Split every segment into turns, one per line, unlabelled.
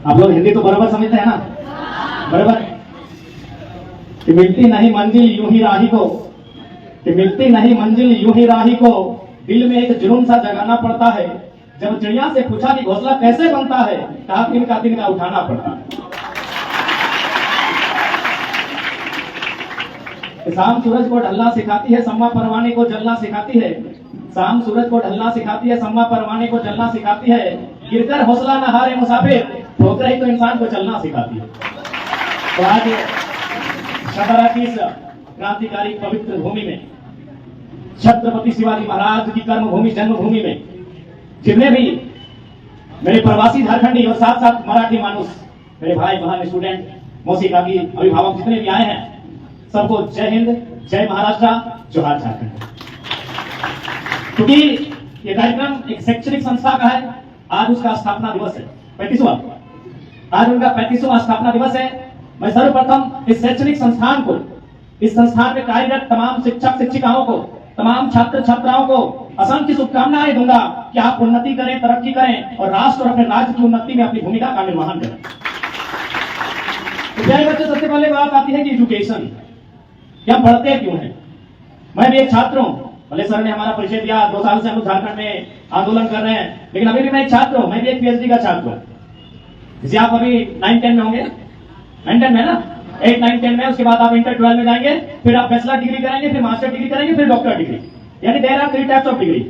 आप लोग हिंदी तो बराबर समझते हैं ना, बराबर। कि मिलती नहीं मंजिल यूं ही राही को, कि मिलती नहीं मंजिल यूं ही राही को, दिल में एक जुनून सा जगाना पड़ता है। जब चिड़िया से पूछा कि घोंसला कैसे बनता है, कहा दिन का उठाना पड़ता है। शाम सूरज को ढलना सिखाती है, सम्मा परवाने को जलना सिखाती है। शाम सूरज को ढलना सिखाती है, सम्मा परवाने को जलना सिखाती है। गिरकर हौसला न हारे मुसाफिर, ठोकर ही तो इंसान को चलना सिखाती है। तो आज शहरा की इस क्रांतिकारी पवित्र भूमि में, छत्रपति शिवाजी महाराज की कर्मभूमि जन्मभूमि में, जितने भी मेरे प्रवासी झारखंडी और साथ साथ मराठी मानुस, मेरे भाई बहन, स्टूडेंट, मौसी काकी, अभिभावक जितने भी आए हैं, सबको जय हिंद, जय महाराष्ट्र, जोहार झारखंड। क्योंकि ये कार्यक्रम एक शैक्षणिक संस्था का है। आज उसका स्थापना दिवस है, 35वां। आज उनका 35वां स्थापना दिवस है। मैं सर्वप्रथम इस शैक्षणिक संस्थान को, इस संस्थान में कार्यरत तमाम शिक्षक शिक्षिकाओं को, तमाम छात्र छात्राओं को असंख्य शुभकामनाएं दूंगा कि आप उन्नति करें, तरक्की करें और राष्ट्र और अपने राज्य की उन्नति में अपनी भूमिका का निर्वहन करें। तो बच्चों, सबसे पहले बात आती है कि एजुकेशन, कि हम पढ़ते क्यों हैं। मैं भी एक छात्र हूं। भले सर ने हमारा परिचय दिया, 2 साल से हम झारखंड में आंदोलन कर रहे हैं, लेकिन अभी भी मैं एक छात्र हूं। मैं भी एक पीएचडी का छात्र हूं। जैसे आप अभी 9-10 में होंगे, 9-10 में ना, 8-9-10 में, उसके बाद आप इंटर 12 में जाएंगे, फिर आप बैचलर डिग्री करेंगे, फिर मास्टर डिग्री करेंगे, फिर डॉक्टर डिग्री। यानी there are 3 types of degree.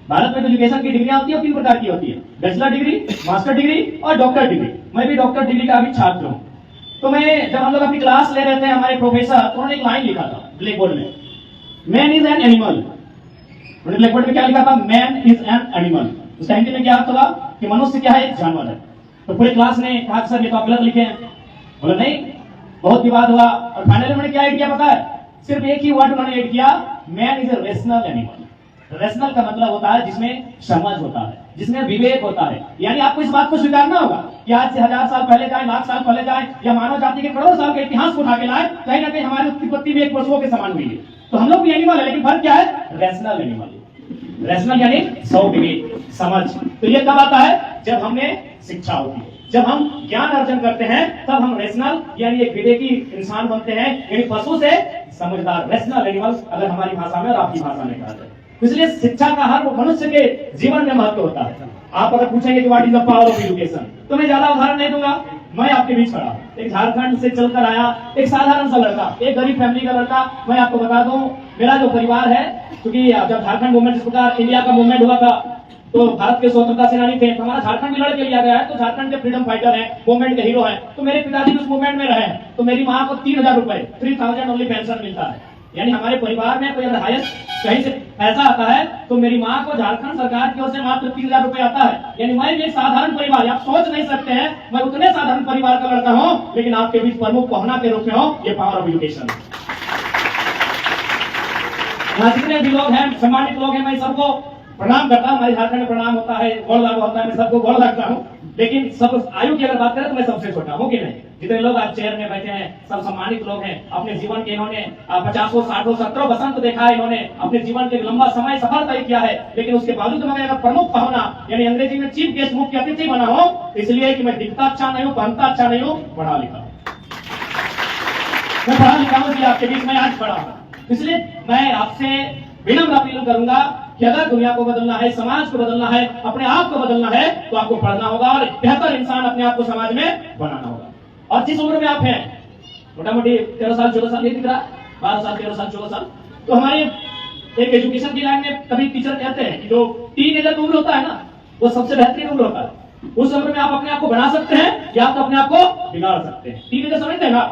Bharat में तो एजुकेशन की डिग्रियां होती है, 3 प्रकार की होती है, बैचलर डिग्री, मास्टर डिग्री और डॉक्टर डिग्री। मैं भी डॉक्टर डिग्री का अभी छात्र हूं। तो मैं, जब हम लोग अपनी क्लास ले रहे थे, हमारे प्रोफेसर, तो उन्होंने एक लाइन लिखा था ब्लैक बोर्ड में, मैन इज एन एनिमल। उन्होंने ब्लैक बोर्ड में क्या लिखा था? Man is an animal. उसका हिंदी में क्या अर्थ होगा? कि मनुष्य क्या है? एक जानवर है। तो पूरी क्लास ने कहा सर ये तो आप गलत लिखे हैं। बोला नहीं, बहुत विवाद हुआ और फाइनली उन्होंने क्या ऐड किया पता है? सिर्फ एक ही वर्ड उन्होंने ऐड किया, man is a rational animal. Rational का मतलब होता है जिसमें समझ होता है, जिसमें विवेक होता है। यानी आपको इस बात को स्वीकारना होगा कि आज से 1000 साल पहले जाए, लाख साल पहले जाए, या मानव जाति के करोड़ों साल के इतिहास को उठा के लाए, कहीं ना कहीं हमारी उत्पत्ति भी एक पशुओं के समान हुई है। तो हम लोग भी एनिमल है, लेकिन फर्क क्या है? Rational animal. रेशनल यानी 100 डिग्री समझ। तो ये कब आता है? जब हमें शिक्षा होती है, जब हम ज्ञान अर्जन करते हैं, तब हम रेशनल यानी एक विवेकी इंसान बनते हैं। यानी पशु से समझदार, रेशनल एनिमल अगर हमारी भाषा में और आपकी भाषा में कहा जाए। इसलिए शिक्षा का हर मनुष्य के जीवन में महत्व होता है। आप अगर पूछेंगे कि what is the power of education, तो मैं ज्यादा उदाहरण नहीं दूंगा। मैं आपके बीच खड़ा हूं, एक झारखंड से चलकर आया एक साधारण सा लड़का, एक गरीब फैमिली का लड़का। मैं आपको बता दूं, मेरा जो परिवार है, क्योंकि जब झारखंड मूवमेंट, इस प्रकार इंडिया का मूवमेंट हुआ था, तो भारत के स्वतंत्रता सेनानी थे, तो हमारा झारखंड भी लड़के लिया गया है। तो झारखंड के फ्रीडम फाइटर हैं, मूवमेंट के हीरो हैं। तो मेरे पिताजी भी उस मूवमेंट में रहे। तो मेरी माँ को 3000 रुपए, 3000 ओनली पेंशन मिलता है। यानी हमारे परिवार में कोई अगर हाईएस्ट कहीं से पैसा आता है, तो मेरी माँ को झारखंड सरकार की ओर से मात्र 3000 रुपए आता है। यानी मैं एक साधारण परिवार, आप सोच नहीं सकते हैं मैं उतने साधारण परिवार का लड़का हूँ, लेकिन आपके बीच प्रमुख पहुना के रूप में हूँ। ये पावर ऑफ एजुकेशन। यहाँ जितने भी लोग हैं, सम्मानित लोग हैं, मैं सबको प्रणाम करता हूँ। हमारे झारखंड में प्रणाम होता है, गोड़ लागू होता है, मैं सबको गोड़ लगता हूँ। लेकिन सब आयु की अगर बात करें तो मैं सबसे छोटा हूँ कि नहीं। जितने लोग आज चेयर में बैठे हैं, सब सम्मानित लोग हैं। अपने जीवन के इन्होंने 50, 60, 70 बसंत देखा है। इन्होंने अपने जीवन के लंबा समय सफर तय किया है। लेकिन उसके बावजूद मैं अगर प्रमुख पहुना यानी अंग्रेजी में चीफ गेस्ट, मुख्य अतिथि बना हो, इसलिए कि मैं दिखता अच्छा नहीं हूँ, पहनता अच्छा नहीं हूँ, पढ़ा लिखा हूँ। मैं पढ़ा लिखा हूँ, इसलिए आपके बीच में आज खड़ा हूँ। इसलिए मैं आपसे विनम्र अपील करूंगा कि अगर दुनिया को बदलना है, समाज को बदलना है, अपने आप को बदलना है, तो आपको पढ़ना होगा और बेहतर इंसान अपने आप को समाज में बनाना होगा। और जिस उम्र में आप हैं, मोटा मोटी 13 साल 14 साल, ये दिख रहा, 12 साल 13 साल 14 साल, तो हमारे एक एजुकेशन की लाइन में कभी टीचर कहते हैं कि जो टीनेजर का उम्र होता है ना, वो सबसे बेहतरीन उम्र होता है। उस उम्र में आप अपने आप को बना सकते हैं या आप अपने आप को बिगाड़ सकते हैं। टीनेजर समझते हैं ना,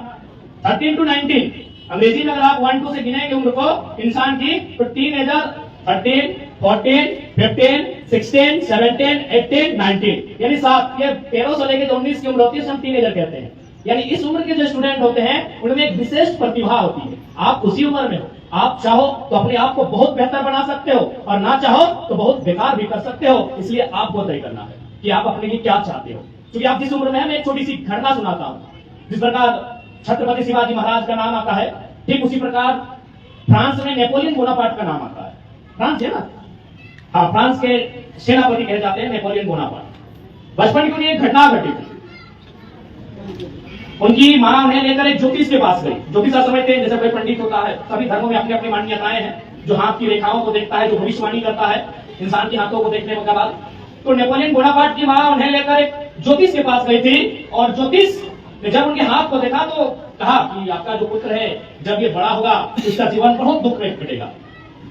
13 to 19। अंग्रेजी में अगर आप 1-2 से गिनेंगे उम्र को इंसान की, तो टीनेजर 13, 14, 15, 16, 17, 18, 19, यानी 7। ये 13 से लेकर 19 की उम्र होती है, हम टीनेजर कहते हैं। यानी इस उम्र के जो स्टूडेंट होते हैं, उनमें एक विशेष प्रतिभा होती है। आप उसी उम्र में हो, आप चाहो तो अपने आप को बहुत बेहतर बना सकते हो, और ना चाहो तो बहुत बेकार भी कर सकते हो। इसलिए आपको तय करना है कि आप अपने लिए क्या चाहते हो। क्योंकि आप जिस उम्र में है, मैं एक छोटी सी घटना सुनाता हूँ। जिस प्रकार छत्रपति शिवाजी महाराज का नाम आता है, ठीक उसी प्रकार फ्रांस में नेपोलियन बोनापार्ट का नाम आता है। फ्रांस है ना, हाँ, फ्रांस के सेनापति कहे जाते हैं नेपोलियन बोनापार्ट। बचपन की उन्हें एक घटना घटी थी। उनकी मां उन्हें लेकर एक ज्योतिष के पास गई। ज्योतिष आप समझते हैं, जैसे कोई पंडित होता है, सभी धर्मों में अपनी अपनी मान्यताएं हैं, जो हाथ की रेखाओं को देखता है, जो भविष्यवाणी करता है इंसान के हाथों को देखने के बाद। तो नेपोलियन बोनापार्ट की मां उन्हें लेकर एक ज्योतिष के पास गई थी, और ज्योतिष ने जब उनके हाथ को देखा तो कहा कि आपका जो पुत्र है जब ये बड़ा होगा इसका जीवन बहुत दुख में कटेगा।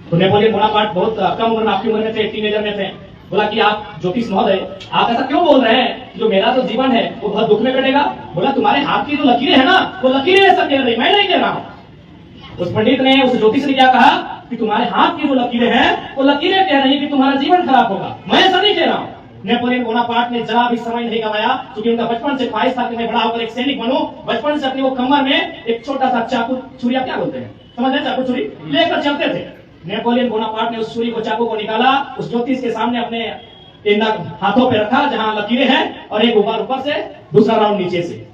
तो नेपोलियन बोनापार्ट बहुत कम उम्र में, आपकी उम्र में थे, टीनेजर में थे, बोला कि आप ज्योतिष महोदय आप ऐसा क्यों बोल रहे हैं, जो मेरा तो जीवन है वो बहुत दुख में कटेगा। बोला तुम्हारे हाथ की जो लकीरें है ना, वो लकीरें ऐसा कह रही, मैं नहीं कह रहा हूं। उस पंडित ने, उस ज्योतिष ने क्या कहा कि तुम्हारे हाथ की जो लकीरें हैं वो लकीरें कह रही कि तुम्हारा जीवन खराब होगा, मैं ऐसा नहीं कह रहा हूं। नेपोलियन बोनापार्ट ने जरा भी समय नहीं गवाया, क्योंकि उनका बचपन से ख्वाहिश था कि मैं बड़ा होकर एक सैनिक बनूं। बचपन से अपनी वो कमर में एक छोटा सा चाकू, छुरिया क्या बोलते हैं, समझ रहे, चाकू छुरी लेकर चलते थे। नेपोलियन बोनापार्ट ने उस छुरी को, चाकू को निकाला, उस ज्योतिष के सामने अपने इन हाथों पे रखा जहां लकीरें हैं, और एक ऊपर से दूसरा राउंड नीचे से।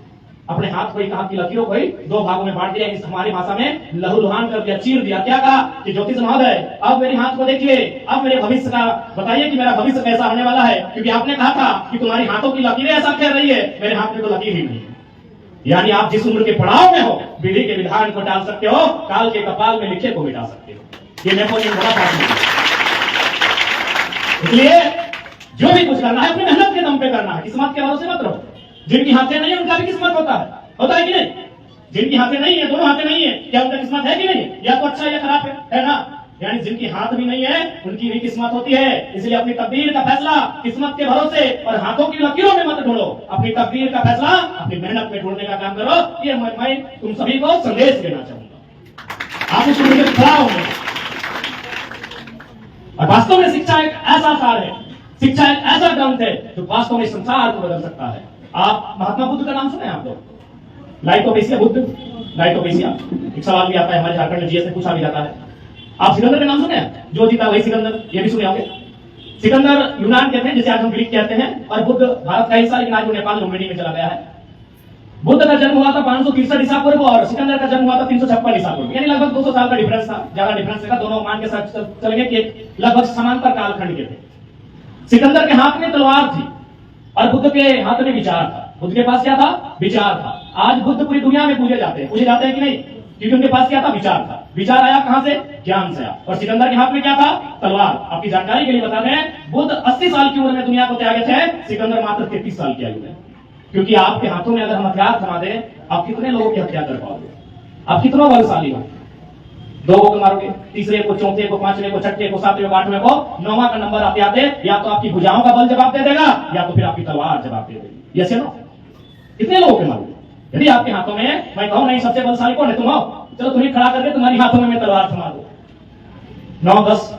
अपने हाथ को ही कहा कि लकीरों को ही दो भागों में बांट दिया, इस हमारी भाषा में लहूलुहान कर दिया, चीर दिया। क्या कहा कि ज्योतिष महोदय अब मेरे हाथ को देखिए, अब मेरे भविष्य का बताइए कि मेरा भविष्य कैसा होने वाला है, क्योंकि आपने कहा था कि तुम्हारी हाथों की लकीरें ऐसा कह रही है, मेरे हाथ में तो लकीर ही नहीं है। यानी आप जिस उम्र के पड़ाव में हो, विधि के विधान को टाल सकते हो, काल के कपाल में लिखे को मिटा सकते हो। ये नेपोलियन बोनापार्ट। इसलिए जो भी कुछ करना है अपनी मेहनत के दम पे करना है, किस्मत के भरोसे मत रहो। जिनकी हाथें नहीं है उनका भी किस्मत होता है कि नहीं? जिनकी हाथें नहीं है, दोनों हाथें नहीं है, क्या उनका किस्मत है कि नहीं? या तो अच्छा या खराब है ना? यानी जिनकी हाथ भी नहीं है उनकी भी किस्मत होती है। इसलिए अपनी तकदीर का फैसला किस्मत के भरोसे और हाथों की लकीरों में मत ढूंढो, अपनी तकदीर का फैसला अपनी मेहनत में ढूंढने का काम करो। ये मैं तुम सभी को संदेश देना चाहूंगा। आप उस उम्र के खड़ा होंगे। और वास्तव में शिक्षा एक ऐसा सार है, शिक्षा एक ऐसा ग्रंथ है जो वास्तव में संसार को बदल सकता है। आप महात्मा बुद्ध का नाम सुने आप लोग? लाइटोपेसिया बुद्ध, लाइटोपेसिया एक सवाल भी आता है हमारे झारखंड में, जीएस में पूछा भी जाता है। आप सिकंदर का नाम सुने? जो जीता वही सिकंदर, ये भी सुने होंगे। सिकंदर यूनान कहते हैं, जिसे आज हम ग्रीक कहते हैं, और बुद्ध भारत का हिस्सा, लेकिन आज वो नेपाल लुम्बिनी में चला गया है। बुद्ध का जन्म हुआ था 563 ईसा पूर्व और सिकंदर का जन्म हुआ था 356 ईसा पूर्व, यानी लगभग 200 साल का डिफरेंस था। ज्यादा डिफरेंस था, दोनों मान के साथ चलेंगे कि लगभग समांतर कालखंड के थे। सिकंदर के हाथ में तलवार थी और बुद्ध के हाथ में विचार था। बुद्ध के पास क्या था? विचार था। आज बुद्ध पूरी दुनिया में पूजे जाते हैं कि नहीं? क्योंकि उनके पास क्या था? विचार था। विचार आया कहां से? ज्ञान से आया। और सिकंदर के हाथ में क्या था? तलवार। आपकी जानकारी के लिए बता दें, बुद्ध 80 साल की उम्र में दुनिया को त्यागे थे, सिकंदर मात्र 33 साल की आयु में। क्योंकि आपके हाथों में अगर हम हथियार थमा दें, आप कितने लोगों की हत्या कर पाओगे? आप कितनों बलशाली हो? 2 को मारोगे, तीसरे को, चौथे को, पांचवें को, छठे को, सातवें को, आठवें को, 9वां का नंबर आते आते या तो आपकी भुजाओं का बल जवाब दे देगा या तो फिर आपकी तलवार जवाब दे देगी। यस या नो? कितने लोगों के मारोगे? यदि आपके हाथों में, मैं कहूं नहीं सबसे बलशाली कौन है? तुम हो, चलो तुम्हें खड़ा करके तुम्हारी हाथों में मैं तलवार थमा दूं। 9-10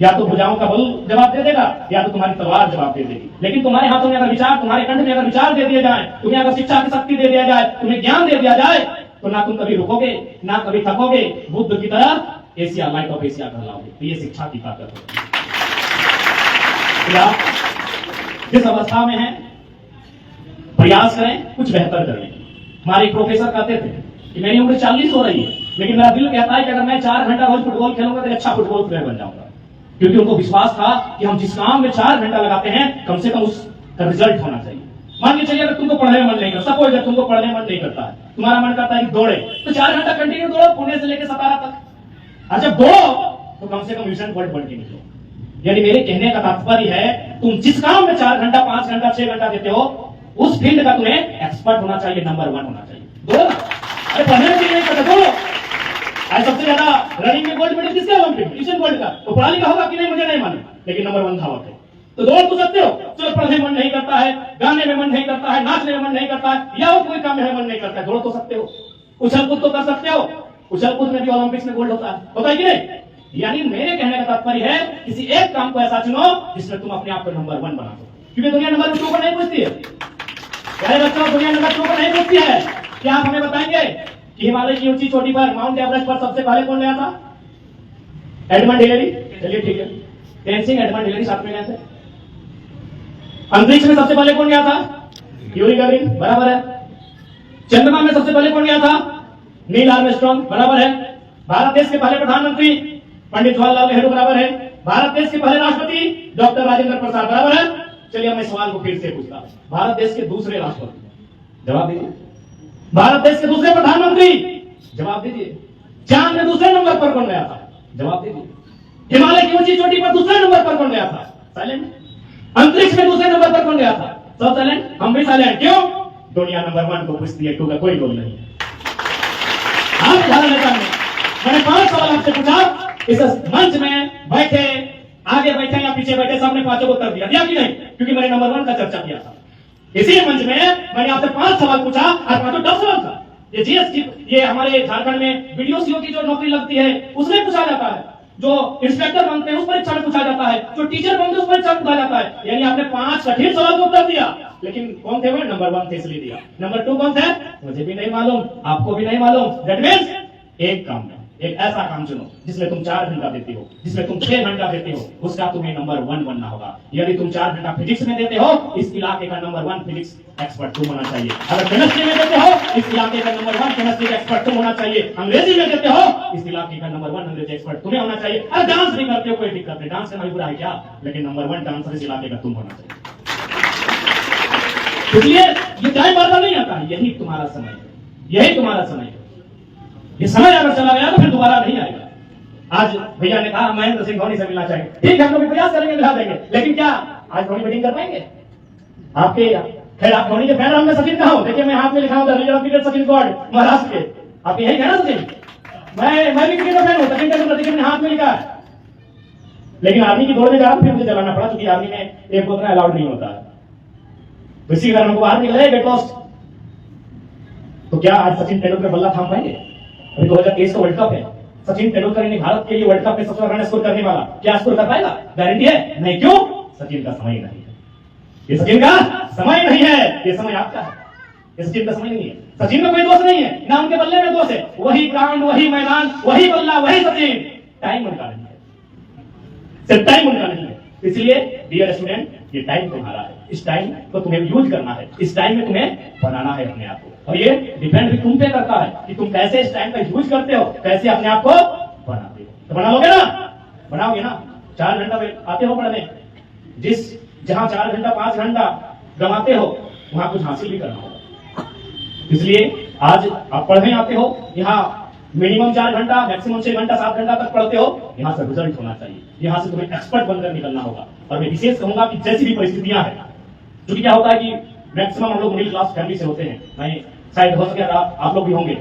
या तो भुजाओं का बल जवाब दे देगा या तो तुम्हारी तलवार जवाब दे देगी। लेकिन तुम्हारे हाथों में अगर विचार, तुम्हारे कंठ में अगर विचार दे दिया जाए, तुम्हें अगर शिक्षा की शक्ति दे दिया जाए, तुम्हें ज्ञान दे दिया जाए, तो ना तुम कभी रुकोगे ना कभी थकोगे, बुद्ध की तरह एशिया, लाइट ऑफ एशिया कहलाओगे। तो ये शिक्षा की ताकत है। जिस अवस्था में है प्रयास करें कुछ बेहतर करने। हमारे प्रोफेसर कहते थे कि मेरी उम्र 40 हो रही है, लेकिन मेरा दिल कहता है कि अगर मैं 4 घंटा रोज फुटबॉल खेलूंगा तो अच्छा फुटबॉल प्लेयर बन जाऊंगा। क्योंकि उनको विश्वास था कि हम जिस काम में 4 घंटा लगाते हैं, कम से कम उसका रिजल्ट होना चाहिए। मान के चलिए अगर तुमको पढ़ने में मन नहीं करता, सपोज अगर तुमको पढ़ने में मन नहीं करता है, तुम्हारा मन करता है कि दौड़े, तो 4 घंटा कंटिन्यू दौड़ो, पुणे से लेकर सतारा तक। और जब दौड़ो तो कम से कम यूसेन बोल्ट बन के निकलो। यानी मेरे कहने का तात्पर्य है, तुम जिस काम में 4 घंटा, 5 घंटा, 6 घंटा देते हो, उस फील्ड का तुम्हें एक्सपर्ट होना चाहिए, नंबर 1 होना चाहिए। दौड़ो ना, अरे पढ़ने में नहीं करते, दौड़ो। आज सबसे ज्यादा रनिंग में गोल्ड मेडल किसका? ओलंपिक में, यूसेन बोल्ट का। तो पढ़ा लिखा होगा कि नहीं मुझे नहीं मालूम, लेकिन नंबर 1 धावक है। तो दौड़ तो सकते हो। चलो पढ़ने में मन नहीं करता है, गाने में मन नहीं करता है, नाचने में मन नहीं करता है, या और कोई काम में मन नहीं करता है, दौड़ तो सकते हो। उछल कूद तो कर सकते हो, उछल कूद में भी ओलंपिक्स में गोल्ड होता है कि नहीं? यानी मेरे कहने का तात्पर्य है, किसी एक काम को ऐसा चुनो जिसमें तुम अपने आप को नंबर 1 बना दो। क्योंकि दुनिया नंबर 2 पर नहीं पूछती है। प्यारे बच्चों, दुनिया नंबर 2 पर नहीं पूछती है। क्या आप हमें बताएंगे कि हिमालय की ऊंची चोटी पर, माउंट एवरेस्ट पर सबसे पहले कौन गया था? Edmund Hillary. चलिए ठीक है, टेंसिंग एडमंड हिलेरी साथ में गए थे। अंतरिक्ष में सबसे पहले कौन गया था? यूरी गगरिन, बराबर है। चंद्रमा में सबसे पहले कौन गया था? नील आर्मस्ट्रॉन्ग, बराबर है। भारत देश के पहले प्रधानमंत्री पंडित जवाहरलाल नेहरू, बराबर है। भारत देश के पहले राष्ट्रपति डॉक्टर राजेंद्र प्रसाद, बराबर है। चलिए मैं सवाल को फिर से पूछता हूं, भारत देश के दूसरे राष्ट्रपति, जवाब दीजिए। भारत देश के दूसरे प्रधानमंत्री, जवाब दीजिए। चांद में दूसरे नंबर पर कौन गया था? जवाब दीजिए। हिमालय की ऊंची चोटी पर दूसरे नंबर पर कौन गया था? साइलेंट। अंतरिक्ष में दूसरे नंबर पर कौन गया था? सब साइलेंट, हम भी साइलेंट। क्यों? दुनिया नंबर 1 को पूछती है, 2 का कोई रोल नहीं है। आप उदाहरण लेता हूं, मैंने 5 सवाल आपसे पूछा, इस मंच में बैठे, आगे बैठे या पीछे बैठे, सबने 5 को उत्तर दिया कि नहीं? क्योंकि मैंने नंबर 1 का चर्चा किया था। इसी मंच में मैंने आपसे 5 सवाल पूछा और 5 टफ सवाल था। ये जीएसटी, ये हमारे झारखंड में वीडियो की जो नौकरी लगती है उसमें पूछा जाता है, जो इंस्पेक्टर बनते हैं उस परीक्षा में पूछा जाता है, जो टीचर बनते हैं उस परीक्षा में पूछा जाता है। यानी आपने 5 कठिन सवाल का उत्तर दिया, लेकिन कौन थे वो? नंबर 1 थे इसलिए दिया। नंबर 2 कौन थे? मुझे भी नहीं मालूम, आपको भी नहीं मालूम। दैट मींस एक काम है, एक ऐसा काम चुनो जिसमें तुम 4 घंटा देते हो, जिसमें तुम 6 घंटा देते हो, उसका तुम्हें नंबर 1 बनना होगा। यदि तुम 4 घंटा फिजिक्स में देते हो, इस इलाके का नंबर 1 फिजिक्स एक्सपर्ट तुम होना चाहिए। अगर केमिस्ट्री में देते हो, इस इलाके का नंबर 1 केमिस्ट्री एक्सपर्ट तुम होना चाहिए। अंग्रेजी में देते हो, इस इलाके का नंबर 1 अंग्रेजी एक्सपर्ट तुम्हें होना चाहिए। अगर डांस नहीं करते हो, कोई दिक्कत नहीं, डांस करना भी बुरा है क्या? लेकिन नंबर 1 डांसर इस इलाके का तुम होना चाहिए। इसलिए ये टाइम बार बार नहीं आता है, यही तुम्हारा समय है, यही तुम्हारा समय है। ये समय अगर चला गया तो फिर दोबारा नहीं आएगा। आज भैया ने कहा महेंद्र सिंह धोनी से मिलना चाहिए, ठीक है, हम लोग प्रयास करेंगे, मिला देंगे, लेकिन क्या आज धोनी बैटिंग कर पाएंगे? आपके खैर आप धोनी के फैन, हमने सचिन कहा हो, देखिए मैं हाथ में लिखा हूं leader of cricket Sachin God Maharashtra के, आप यही कहना सचिन? मैं भी क्रिकेट फैन हूं, सचिन तेंदुलकर क्रिकेट में हाथ में लिखा है। लेकिन आर्मी की दौड़ में जा फिर मुझे चलाना पड़ा, क्योंकि आर्मी में एक बोतल अलाउड नहीं होता है, तो इसी कारण हमको बाहर निकले गेट लॉस्ट। तो क्या आज सचिन तेंदुलकर बल्ला थाम पाएंगे? अभी 2023 का वर्ल्ड कप है, सचिन तेंदुलकर ने भारत के लिए वर्ल्ड कप में सबसे ज्यादा रन स्कोर करने वाला, क्या स्कोर कर पाएगा? गारंटी है? नहीं। क्यों? सचिन का समय नहीं है, ये सचिन का समय नहीं है, ये समय आपका है, ये सचिन का समय नहीं है। सचिन में कोई दोष नहीं है, ना उनके बल्ले में दोष है, वही ग्राउंड, वही मैदान, वही बल्ला, वही सचिन। टाइम उनका नहीं है, सिर्फ टाइम उनका नहीं है। इसलिए डियर स्टूडेंट, ये टाइम तुम्हारा है, इस टाइम को तुम्हें यूज करना है, इस टाइम में तुम्हें बनाना है अपने आप को, और ये डिपेंड भी तुम पे करता है कि तुम कैसे इस टाइम का यूज करते हो, कैसे अपने आप को बनाते हो। तो बना लोगे ना? बनाओगे ना? 4 घंटा आते हो पढ़ने, जहां 4 घंटा 5 घंटा गंवाते हो, वहां कुछ हासिल भी करना होगा। इसलिए आज आप पढ़ने आते हो, यहाँ मिनिमम 4 घंटा, मैक्सिमम 6 घंटा 7 घंटा तक पढ़ते हो, यहाँ से रिजल्ट होना चाहिए, यहाँ से तुम्हें एक्सपर्ट बनकर निकलना होगा। और मैं विशेष कहूंगा कि जैसी भी परिस्थितियां हैं, क्योंकि क्या होता है कि मैक्सिमम हम लोग मिडिल क्लास फैमिली से होते हैं, मैं शायद हो सके आप लोग भी होंगे,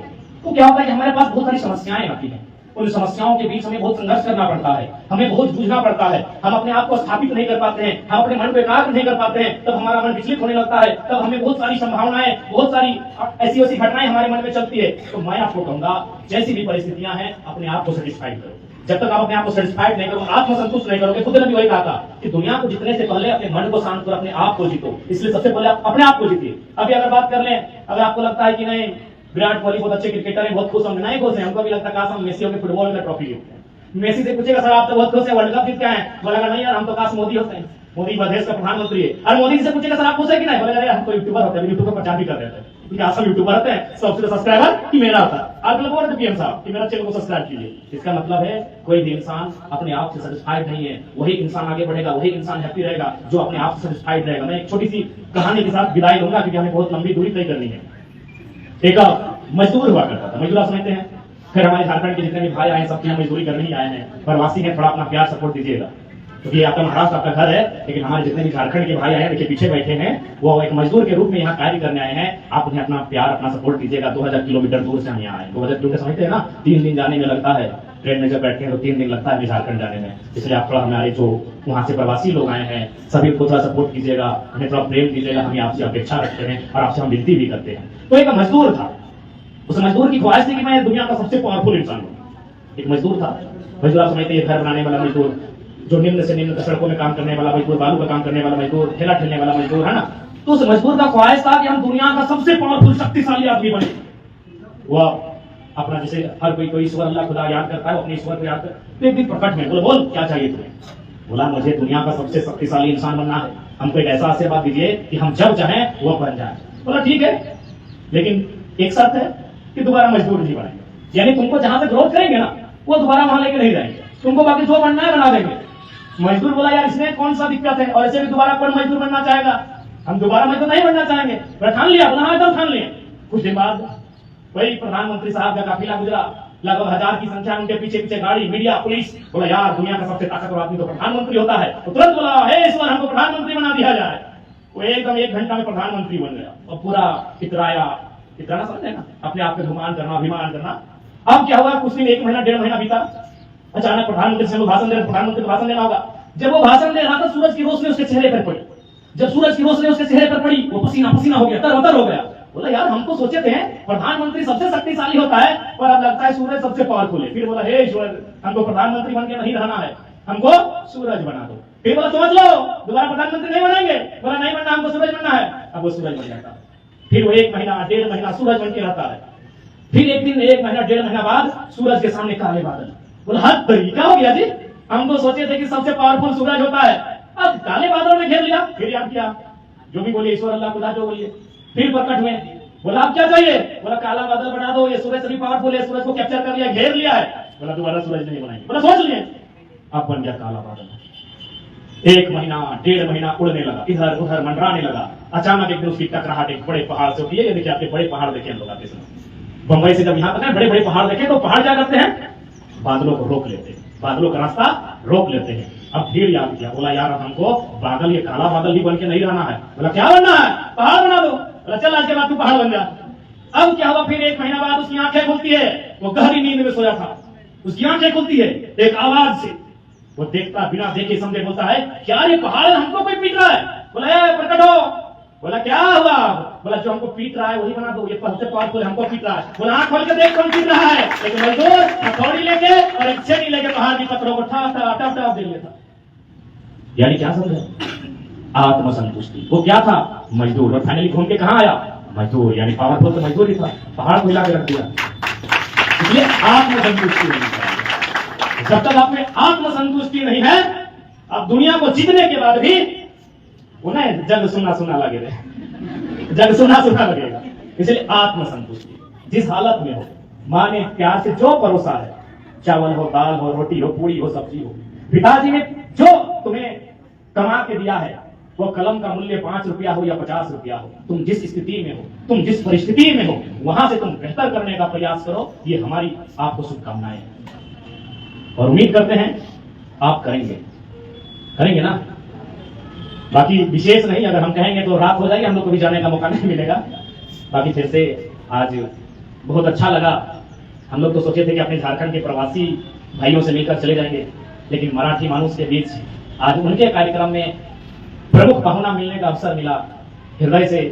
तो क्या होता है कि हमारे पास बहुत सारी समस्याएं आती हैं, उन समस्याओं के बीच हमें बहुत संघर्ष करना पड़ता है, हमें बहुत जूझना पड़ता है, हम अपने आप को स्थापित नहीं कर पाते हैं, हम अपने मन को एकाग्र नहीं कर पाते हैं, तब हमारा मन विचलित होने लगता है, तब हमें बहुत सारी संभावनाएं, बहुत सारी ऐसी घटनाएं हमारे मन में चलती है। तो मैं आपको कहूंगा, जैसी भी परिस्थितियां हैं, अपने आप को सेटिस्फाइड करो। जब तक आप अपने आप को सेटिस्फाइड नहीं करोगे, आत्मसंतुष्ट नहीं करोगे, खुद ने भी वही कहा था कि दुनिया को जीतने से पहले अपने मन को शांत करो, अपने आप को जीतो। इसलिए सबसे पहले आप अपने आप को जीतिए। अभी अगर बात कर लें, अगर आपको लगता है कि नहीं विराट कोहली बहुत अच्छे क्रिकेटर है, बहुत खुश हम नहीं खुश हैं, हमको भी लगता है काश हम मेसी के फुटबॉल में ट्रॉफी जीतते हैं। मेसी से पूछेगा सर आप तो बहुत खुश है, वर्ल्ड कप जीत के आए हैं, बोलेगा नहीं यार हम तो काश मोदी होते हैं, मोदी प्रदेश का प्रधानमंत्री है। और मोदी से पूछेगा सर आप खुश है कि नहीं, बोलेगा अरे हम तो यूट्यूबर होते हैं, यूट्यूब पर प्रचार भी कर रहे थे, क्योंकि असल यूट्यूबर होते हैं, सबसे सब्सक्राइबर मेरा होता है। आप लोग बोल रहे थे पीएम साहब कि मेरा चैनल को सब्सक्राइब कीजिए। इसका मतलब है कोई भी इंसान अपने आप से सेटिस्फाइड नहीं है, वही इंसान आगे बढ़ेगा, वही इंसान हैप्पी रहेगा जो अपने आप से सेटिस्फाइड रहेगा। मैं एक छोटी सी कहानी के साथ विदाई लूंगा, क्योंकि हमें बहुत लंबी दूरी तय करनी है। एक मजदूर हुआ करता था, मजदूर आप समझते हैं, फिर हमारे झारखंड के जितने भी भाई आए सबके मजदूरी करने ही आए हैं, प्रवासी हैं, थोड़ा अपना प्यार सपोर्ट दीजिएगा, क्योंकि आपका महाराष्ट्र आपका घर है, लेकिन हमारे जितने भी झारखंड के भाई आए हैं, देखिए पीछे बैठे हैं, वो एक मजदूर के रूप में यहाँ कार्य करने आए हैं। आप उन्हें अपना प्यार, अपना सपोर्ट दीजिएगा। 2000 किलोमीटर दूर से हम यहाँ आए, 2000 किलोमीटर समझते हैं ना, 3 दिन जाने में लगता है, ट्रेन में जब बैठते हैं तो 3 दिन लगता है झारखंड जाने में। इसलिए आप थोड़ा हमारे जो वहां से प्रवासी लोग आए हैं सभी को थोड़ा सपोर्ट कीजिएगा, उन्हें थोड़ा प्रेम दीजिएगा, हम आपसे अपेक्षा रखते हैं और आपसे हम विनती भी करते हैं। तो एक मजदूर था, उस मजदूर की ख्वाहिश थी कि मैं दुनिया का सबसे पावरफुल इंसान हूं। एक मजदूर था, मजदूर आप समझते हैं, घर बनाने वाला मजदूर, जो निम्न से निम्न सड़कों में काम करने वाला मजदूर, बालू का काम करने वाला मजदूर, ठेला ठेलने वाला मजदूर, है ना। तो उस मजदूर का ख्वाहिश था कि हम दुनिया का सबसे पावरफुल शक्तिशाली आदमी बने। वह अपना जैसे हर कोई ईश्वर अल्लाह खुदा याद करता है, अपने ईश्वर को याद कर, तो एक दिन प्रकट में बोल क्या चाहिए तुम्हें? बोला मुझे दुनिया का सबसे शक्तिशाली इंसान बनना है, हमको एक ऐसा आशीर्वाद दीजिए कि हम जब चाहें वो बन जाए। बोला ठीक है, लेकिन एक शर्त है कि दोबारा मजदूर नहीं बनाएंगे, यानी तुमको जहां से ग्रोथ करेंगे ना वो दोबारा वहां लेके नहीं जाएंगे, तुमको बाकी जो बनना है बना देंगे। मजदूर बोला यार इसमें कौन सा दिक्कत है, और ऐसे भी दोबारा कौन मजदूर बनना चाहेगा, हम दोबारा मजदूर नहीं बनना चाहेंगे। ठान लिया, बोला हाँ एकदम ठान लिया। कुछ दिन बाद वही प्रधानमंत्री साहब का काफिला गुजरा, लगभग 1000 की संख्या में, उनके पीछे पीछे गाड़ी, मीडिया, पुलिस। बोला यार दुनिया का सबसे ताकतवर आदमी तो प्रधानमंत्री होता है, तो तुरंत बोला हे ईश्वर हमको प्रधानमंत्री बना दिया जाए। वो एकदम 1 घंटा में प्रधानमंत्री बन गया और पूरा इतराया, इतना समझे ना, अपने आप पे गुमान करना, अभिमान करना। अब क्या हुआ, कुछ दिन 1 महीना 1.5 महीना बीता, अचानक प्रधानमंत्री से वो भाषण दे रहे, प्रधानमंत्री को भाषण देना होगा। जब वो भाषण दे रहा था, सूरज की रोशनी उसके चेहरे पर पड़ी। जब सूरज की रोशनी उसके चेहरे पर पड़ी, वो पसीना पसीना हो गया, तरबतर हो गया। बोला यार हम तो सोचे थे प्रधानमंत्री सबसे शक्तिशाली होता है, पर अब लगता है सूरज सबसे पावरफुल है। फिर बोला हे ईश्वर हमको प्रधानमंत्री बन के नहीं रहना है, हमको सूरज बना दो। फिर बोला समझ लो दोबारा प्रधानमंत्री नहीं बनेंगे। बोला नहीं बनना, हमको सूरज बनना है। अब वो सूरज बन जाता है। फिर वो 1 महीना 1.5 महीना सूरज बन के रहता है। फिर एक दिन 1 महीना 1.5 महीना बाद सूरज के सामने काले बादल। बोला हद तरीका हो गया जी, हम तो सोचे थे कि सबसे पावरफुल सूरज होता है, अब काले बादल में घेर लिया। फिर याद किया, जो भी बोलिए ईश्वर अल्लाह खुदा जो बोलिए। फिर प्रकट हुए, बोला अब क्या चाहिए। बोला काला बादल बना दो, ये सूरज सभी पावरफुल है, सूरज को कैप्चर कर लिया, घेर लिया है। बोला दोबारा सूरज नहीं बनाएंगे। बोला सोच लिए, अब बन गया काला बादल। 1 महीना 1.5 महीना उड़ने लगा, इधर उधर मंडराने लगा। अचानक एक दिन उसकी टकराहट एक बड़े पहाड़ से होती है। ये देखिए आपके बड़े पहाड़ देखे हम लोग आते समय बंबई से जब यहाँ तक है, बड़े बड़े पहाड़ देखे तो पहाड़ क्या करते हैं, बादलों को रोक लेते हैं, बादलों का रास्ता रोक लेते हैं। अब फिर याद किया, बोला यार हमको बादल, ये काला बादल ही बन के नहीं रहना है। बोला क्या बनना है, पहाड़ बना दो। बोला चल आज के बाद तू पहाड़ बन जा। अब क्या हुआ, फिर 1 महीना बाद उसकी आंखें खुलती है, वो गहरी नींद में सोया था, उसकी आंखें खुलती है एक आवाज से। वो देखता बिना देखे समझे बोलता है क्या ये पहाड़ हमको कोई पीट रहा है। बोला प्रकट हो। बोला क्या हुआ। बोला जो हमको पीट रहा है वही बना दो, ये सबसे पावरफुल हमको पीट रहा है। बोला आंख खोल के देख कौन पीट रहा है। एक मजदूर हथौड़ी लेके और एक छेनी लेके पहाड़ की पत्थरों को ठा ठा ठा ठा दे लेता। यानी क्या समझे, आत्मसंतुष्टि। वो क्या था, मजदूर। और फाइनली घूम के कहां आया, मजदूर। यानी पावरफुल तो मजदूर ही था, पहाड़ को हिला के रख दिया। इसलिए आत्मसंतुष्टि नहीं है। जब तक आप में आत्मसंतुष्टि नहीं है, अब दुनिया को जीतने के बाद भी उन्हें जग सुना सुना लगेगा, जग सुना सुना लगेगा। इसलिए आत्मसंतुष्टि जिस हालत में हो, माँ ने प्यार से जो परोसा है, चावल हो, दाल हो, रोटी हो, पूरी हो, सब्जी हो, पिताजी ने जो तुम्हें कमा के दिया है, वो कलम का मूल्य 5 रुपया हो या 50 रुपया हो, तुम जिस स्थिति में हो, तुम जिस परिस्थिति में हो, वहां से तुम बेहतर करने का प्रयास करो। ये हमारी आपको शुभकामनाएं हैं और उम्मीद करते हैं आप करेंगे, करेंगे ना। बाकी विशेष नहीं, अगर हम कहेंगे तो रात हो जाएगी, हम लोग को भी जाने का मौका नहीं मिलेगा। बाकी फिर से आज बहुत अच्छा लगा। हम लोग तो सोचे थे कि अपने झारखंड के प्रवासी भाइयों से मिलकर चले जाएंगे, लेकिन मराठी मानुष के बीच आज उनके कार्यक्रम में प्रमुख पाहुना मिलने का अवसर मिला। हृदय से